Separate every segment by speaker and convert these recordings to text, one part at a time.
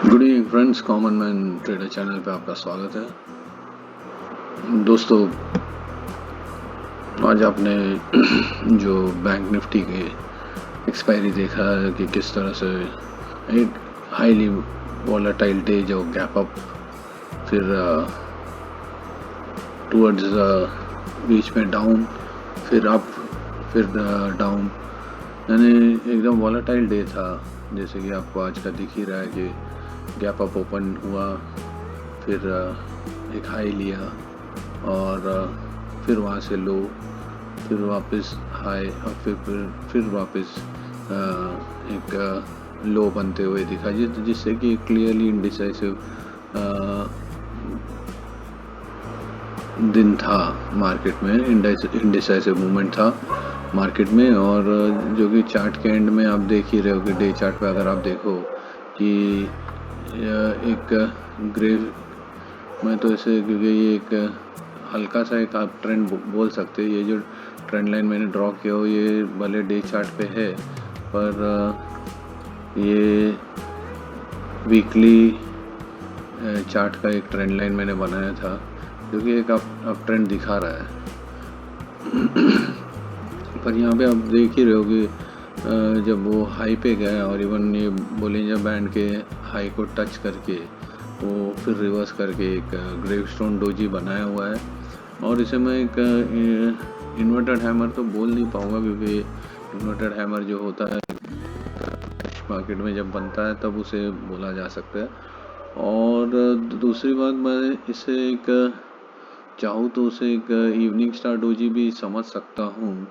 Speaker 1: Good evening friends, common man trader channel पे आपका स्वागत है। दोस्तों, आज आपने जो बैंक निफ्टी के एक्सपायरी देखा है कि किस तरह से एक हाईली वॉलेटाइल डे, जो गैप अप, फिर टूवर्ड्स बीच में डाउन, फिर अप, फिर डाउन, यानी एकदम वॉलेटाइल डे था। जैसे कि आपको आज का दिख ही रहा है कि गैप अप ओपन हुआ, फिर एक हाई लिया और फिर वहाँ से लो, फिर वापस हाई और फिर वापस एक लो बनते हुए दिखा, जिससे कि क्लियरली इंडिसाइसिव दिन था मार्केट में, इंडिसाइसिव मूवमेंट था मार्केट में। और जो कि चार्ट के एंड में आप देख ही रहे हो कि डे चार्ट पे अगर आप देखो कि एक ग्रे में तो ऐसे, क्योंकि ये एक हल्का सा एक आप ट्रेंड बोल सकते हैं। ये जो ट्रेंड लाइन मैंने ड्रॉ किया हो, ये भले डे चार्ट पे है, पर ये वीकली चार्ट का एक ट्रेंड लाइन मैंने बनाया था, क्योंकि एक अप ट्रेंड दिखा रहा है। पर यहाँ पे आप देख ही रहे हो कि जब वो हाई पे गया और इवन ये बोलिंजर बैंड के हाई को टच करके वो फिर रिवर्स करके एक ग्रेवस्टोन डोजी बनाया हुआ है। और इसे मैं एक इन्वर्टेड हैमर तो बोल नहीं पाऊँगा, क्योंकि इन्वर्टेड हैमर जो होता है मार्केट में जब बनता है तब उसे बोला जा सकता है। और दूसरी बात, मैं इसे एक चाहूँ तो उसे एक इवनिंग स्टार डोजी भी समझ सकता हूँ,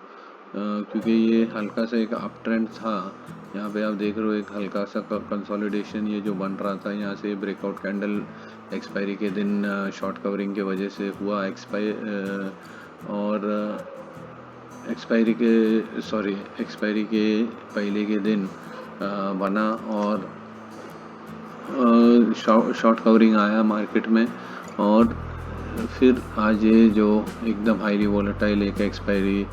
Speaker 1: क्योंकि ये हल्का सा एक अप ट्रेंड था। यहाँ पे आप देख रहे हो एक हल्का सा कंसोलिडेशन ये जो बन रहा था, यहाँ से ब्रेकआउट कैंडल एक्सपायरी के दिन शॉर्ट कवरिंग के वजह से हुआ और एक्सपायरी के पहले के दिन बना और शॉर्ट कवरिंग आया मार्केट में। और फिर आज ये जो एकदम हाईली वॉलेटाइल एक एक्सपायरी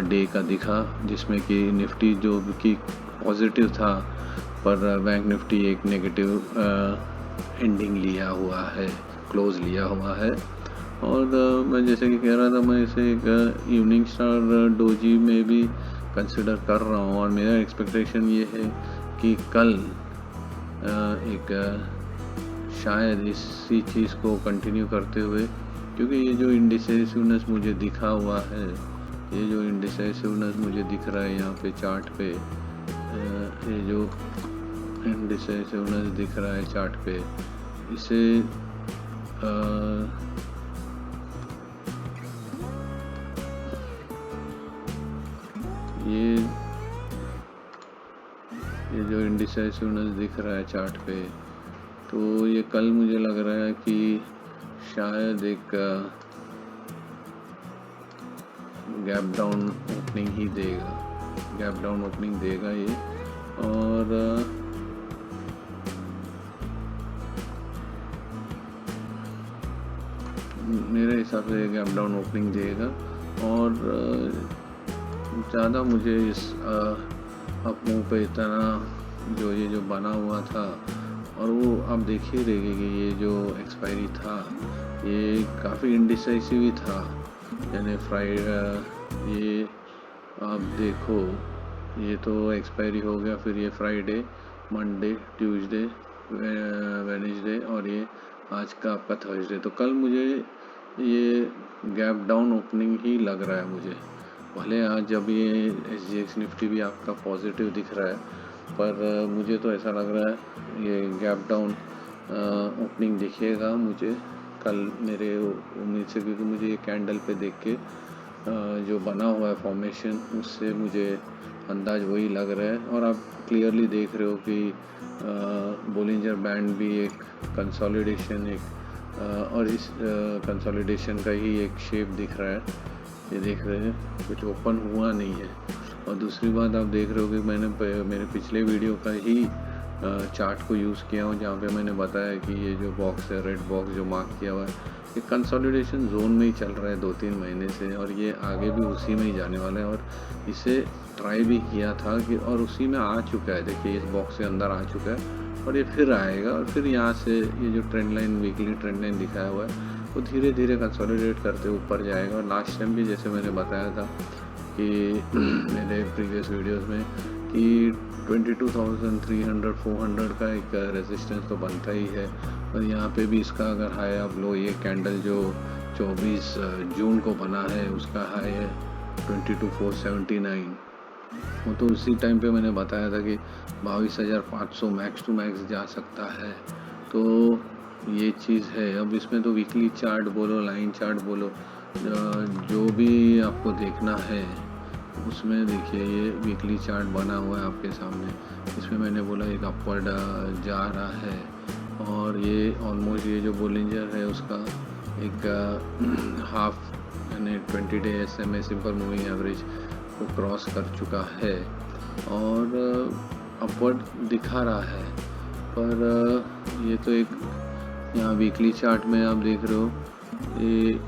Speaker 1: डे का दिखा, जिसमें कि निफ्टी जो कि पॉजिटिव था, पर बैंक निफ्टी एक नेगेटिव एंडिंग लिया हुआ है, क्लोज लिया हुआ है। और मैं जैसे कि कह रहा था, मैं इसे एक इवनिंग स्टार डोजी में भी कंसिडर कर रहा हूँ। और मेरा एक्सपेक्टेशन ये है कि कल एक शायद इसी चीज़ को कंटिन्यू करते हुए, क्योंकि ये जो इंडिसाइसिवनेस मुझे दिखा हुआ है, ये जो इंडिसाइसिवनेस मुझे दिख रहा है यहाँ पे चार्ट पे, ये जो इंडिसाइसिवनेस दिख रहा है चार्ट पे, इसे ये जो इंडिसाइसिवनेस दिख रहा है चार्ट पे, तो ये कल मुझे लग रहा है कि शायद एक गैप डाउन ओपनिंग ही देगा, गैप डाउन ओपनिंग देगा ये। और मेरे हिसाब से गैप डाउन ओपनिंग देगा। और ज़्यादा मुझे इस अप मूव पे इतना ये जो बना हुआ था, और वो आप देख ही रहे कि ये जो एक्सपायरी था ये काफ़ी इंडिसाइसिव ही था। यानी फ्राइडे, ये आप देखो, ये तो एक्सपायरी हो गया, फिर ये फ्राइडे, मंडे, ट्यूसडे, वेडनेसडे, और ये आज का आपका थर्सडे। तो कल मुझे ये गैप डाउन ओपनिंग ही लग रहा है मुझे। भले आज जब ये SGX निफ्टी भी आपका पॉजिटिव दिख रहा है, पर मुझे तो ऐसा लग रहा है ये गैप डाउन ओपनिंग दिखेगा मुझे कल, मेरे उम्मीद से, क्योंकि मुझे ये कैंडल पे देख के जो बना हुआ है फॉर्मेशन, उससे मुझे अंदाज वही लग रहा है। और आप क्लियरली देख रहे हो कि बोलिंजर बैंड भी एक कंसोलिडेशन, और इस कंसोलिडेशन का ही एक शेप दिख रहा है। ये देख रहे हैं, कुछ ओपन हुआ नहीं है। और दूसरी बात आप देख रहे हो कि मैंने मेरे पिछले वीडियो का ही चार्ट को यूज़ किया हूँ, जहाँ पे मैंने बताया कि ये जो बॉक्स है, रेड बॉक्स जो मार्क किया हुआ है, ये कंसोलिडेशन जोन में ही चल रहा है 2-3 महीने से, और ये आगे भी उसी में ही जाने वाला है। और इसे ट्राई भी किया था कि, और उसी में आ चुका है, देखिए इस बॉक्स के अंदर आ चुका है, और ये फिर आएगा, और फिर यहाँ से ये जो trend line, weekly trend line दिखाया हुआ है, वो धीरे धीरे कंसोलिडेट करते ऊपर जाएगा। और लास्ट टाइम भी जैसे मैंने बताया था कि मेरे प्रीवियस वीडियोस में कि 22,300-400 का एक रेजिस्टेंस तो बनता ही है, और यहाँ पे भी इसका अगर हाई आप लो, ये कैंडल जो 24 जून को बना है उसका हाई है 22,479। वो तो उसी टाइम पे मैंने बताया था कि 22,500 मैक्स टू मैक्स जा सकता है। तो ये चीज़ है। अब इसमें तो वीकली चार्ट बोलो, लाइन चार्ट बोलो, जो भी आपको देखना है उसमें देखिए ये वीकली चार्ट बना हुआ है आपके सामने। इसमें मैंने बोला एक अपवर्ड जा रहा है, और ये ऑलमोस्ट ये जो बोलिंजर है उसका एक हाफ यानी 20 day SMA simple moving average को क्रॉस कर चुका है, और अपवर्ड दिखा रहा है। पर ये तो एक यहाँ वीकली चार्ट में आप देख रहे हो, ये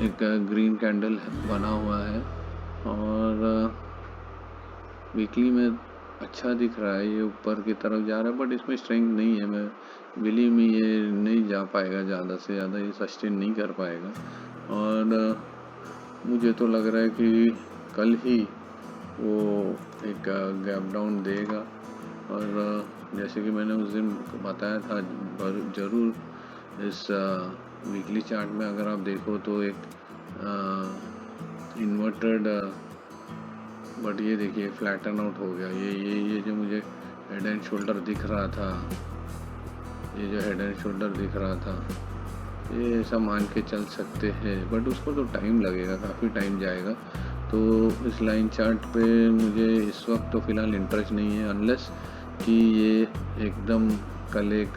Speaker 1: एक ग्रीन कैंडल बना हुआ है, और वीकली में अच्छा दिख रहा है, ये ऊपर की तरफ जा रहा है, बट इसमें स्ट्रेंथ नहीं है। मैं बिलीव में ये नहीं जा पाएगा, ज़्यादा से ज़्यादा ये सस्टेन नहीं कर पाएगा, और मुझे तो लग रहा है कि कल ही वो एक गैप डाउन देगा। और जैसे कि मैंने उस दिन बताया था, ज़रूर इस वीकली चार्ट में अगर आप देखो तो एक इन्वर्टेड, बट ये देखिए फ्लैटन आउट हो गया। ये जो मुझे हेड एंड शोल्डर दिख रहा था, ये जो हेड एंड शोल्डर दिख रहा था, ये ऐसा मान के चल सकते हैं, बट उसको तो टाइम लगेगा, काफ़ी टाइम जाएगा। तो इस लाइन चार्ट पे मुझे इस वक्त तो फ़िलहाल इंटरेस्ट नहीं है, अनलेस कि ये एकदम कल एक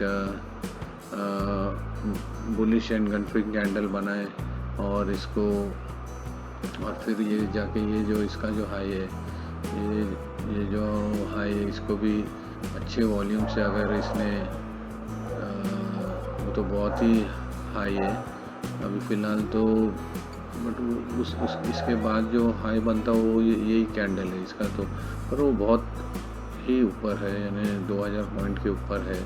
Speaker 1: बुलिश एंड गनफिंग कैंडल बनाए, और इसको, और फिर ये जाके ये जो इसका जो हाई है, ये जो हाई है, इसको भी अच्छे वॉल्यूम से अगर इसने, वो तो बहुत ही हाई है अभी फ़िलहाल तो, बट उस इसके बाद जो हाई बनता है वो यही कैंडल है इसका तो, पर वो बहुत ही ऊपर है, यानी 2000 पॉइंट के ऊपर है।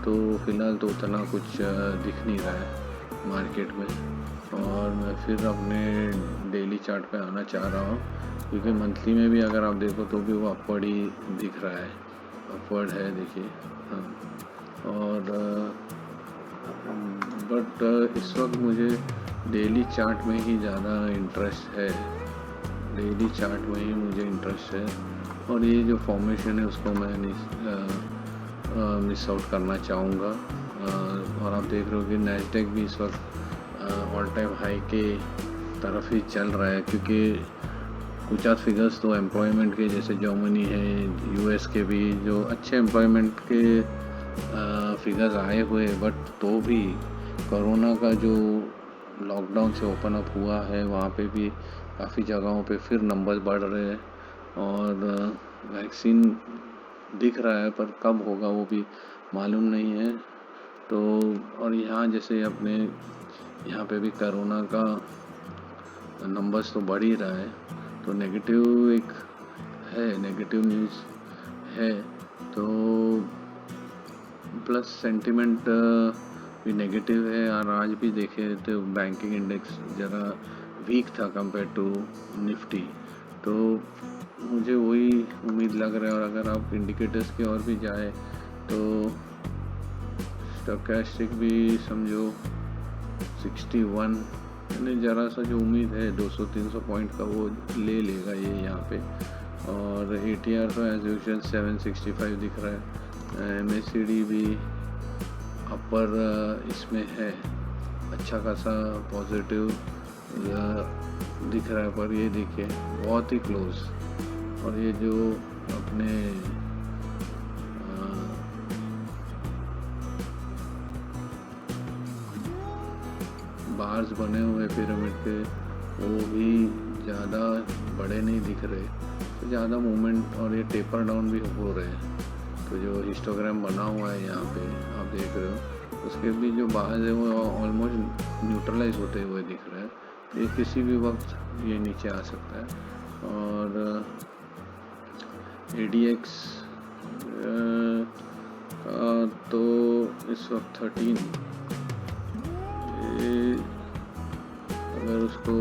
Speaker 1: तो फ़िलहाल तो उतना कुछ दिख नहीं रहा है मार्केट में, और मैं फिर अपने डेली चार्ट पे आना चाह रहा हूँ, क्योंकि मंथली में भी अगर आप देखो तो भी वो अपवर्ड ही दिख रहा है, अपवर्ड है देखिए। हाँ, और बट इस वक्त मुझे डेली चार्ट में ही ज़्यादा इंटरेस्ट है, डेली चार्ट में ही मुझे इंटरेस्ट है, और ये जो फॉर्मेशन है उसको मैं मिस आउट करना चाहूँगा। और आप देख रहे हो कि नैस्डैक भी इस वक्त ऑल टाइम हाई के तरफ ही चल रहा है, क्योंकि कुछ आज फिगर्स तो एम्प्लॉयमेंट के, जैसे जर्मनी है, US के भी जो अच्छे एम्प्लॉयमेंट के फिगर्स आए हुए, बट तो भी कोरोना का जो लॉकडाउन से ओपन अप हुआ है वहाँ पे भी काफ़ी जगहों पे फिर नंबर बढ़ रहे हैं, और वैक्सीन दिख रहा है, पर कब होगा वो भी मालूम नहीं है। तो और यहाँ जैसे अपने यहाँ पे भी कोरोना का नंबर्स तो बढ़ ही रहा है, तो नेगेटिव एक है, नेगेटिव न्यूज़ है, तो प्लस सेंटिमेंट भी नेगेटिव है। और आज भी देखे तो बैंकिंग इंडेक्स ज़रा वीक था कंपेयर टू निफ्टी, तो मुझे वही उम्मीद लग रहा है। और अगर आप इंडिकेटर्स की ओर भी जाए तो स्टोचैस्टिक भी समझो 61, यानी ज़रा सा जो उम्मीद है 200-300 पॉइंट का वो ले लेगा ये यहाँ पे। और ATR तो एज यूजुअल 765 दिख रहा है। MACD भी अपर इसमें है, अच्छा खासा पॉजिटिव दिख रहा है, पर ये देखिए बहुत ही क्लोज। और ये जो अपने बार्स बने हुए पिरामिड पे, वो भी ज़्यादा बड़े नहीं दिख रहे, तो ज़्यादा मूवमेंट, और ये टेपर डाउन भी हो रहे हैं, तो जो हिस्टोग्राम बना हुआ है यहाँ पे आप देख रहे हो, उसके भी जो बाहर है वो ऑलमोस्ट न्यूट्रलाइज होते हुए दिख रहा है। तो ये किसी भी वक्त ये नीचे आ सकता है। और ADX का तो इस वक्त 13, ये अगर उसको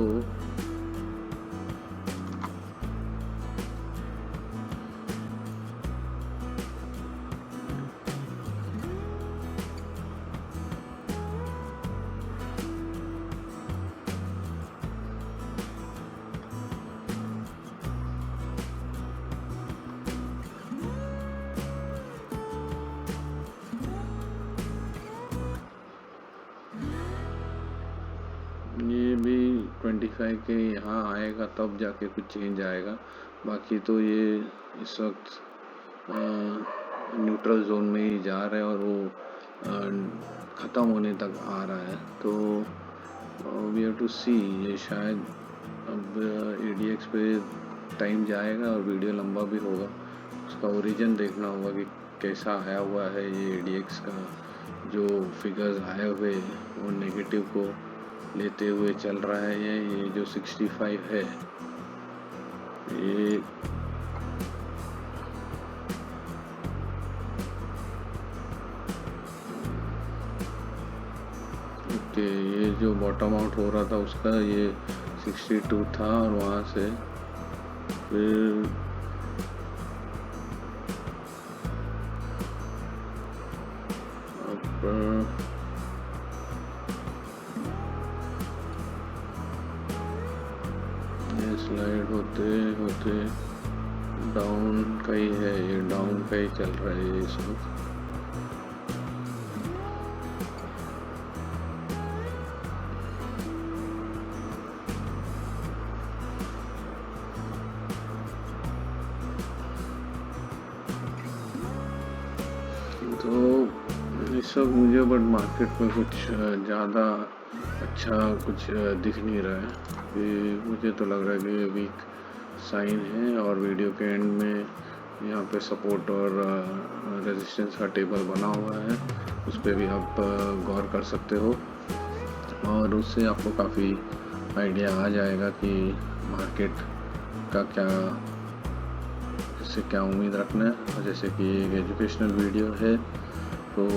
Speaker 1: ये भी 25 के यहाँ आएगा तब जाके कुछ चेंज आएगा। बाकी तो ये इस वक्त न्यूट्रल जोन में ही जा रहा है और वो ख़त्म होने तक आ रहा है। तो वी हैव टू सी, ये शायद अब ADX पे टाइम जाएगा और वीडियो लंबा भी होगा। उसका ओरिजिन देखना होगा कि कैसा आया हुआ है ये ADX का। जो फिगर्स आए हुए वो नेगेटिव को लेते हुए चल रहा है। ये जो 65 है, ये ओके, ये जो बॉटम आउट हो रहा था उसका ये 62 था और वहाँ से फिर ये स्लाइड होते होते डाउन का ही है, ये डाउन का ही चल रहा है ये इस वक्त। तो इस वक्त मुझे बट मार्केट में कुछ ज़्यादा अच्छा कुछ दिख नहीं रहा है। कि मुझे तो लग रहा है कि वीक साइन है और वीडियो के एंड में यहाँ पे सपोर्ट और रेजिस्टेंस का टेबल बना हुआ है, उस पर भी आप गौर कर सकते हो और उससे आपको काफ़ी आइडिया आ जाएगा कि मार्केट का क्या, इससे क्या उम्मीद रखना है। जैसे कि एक एजुकेशनल वीडियो है, तो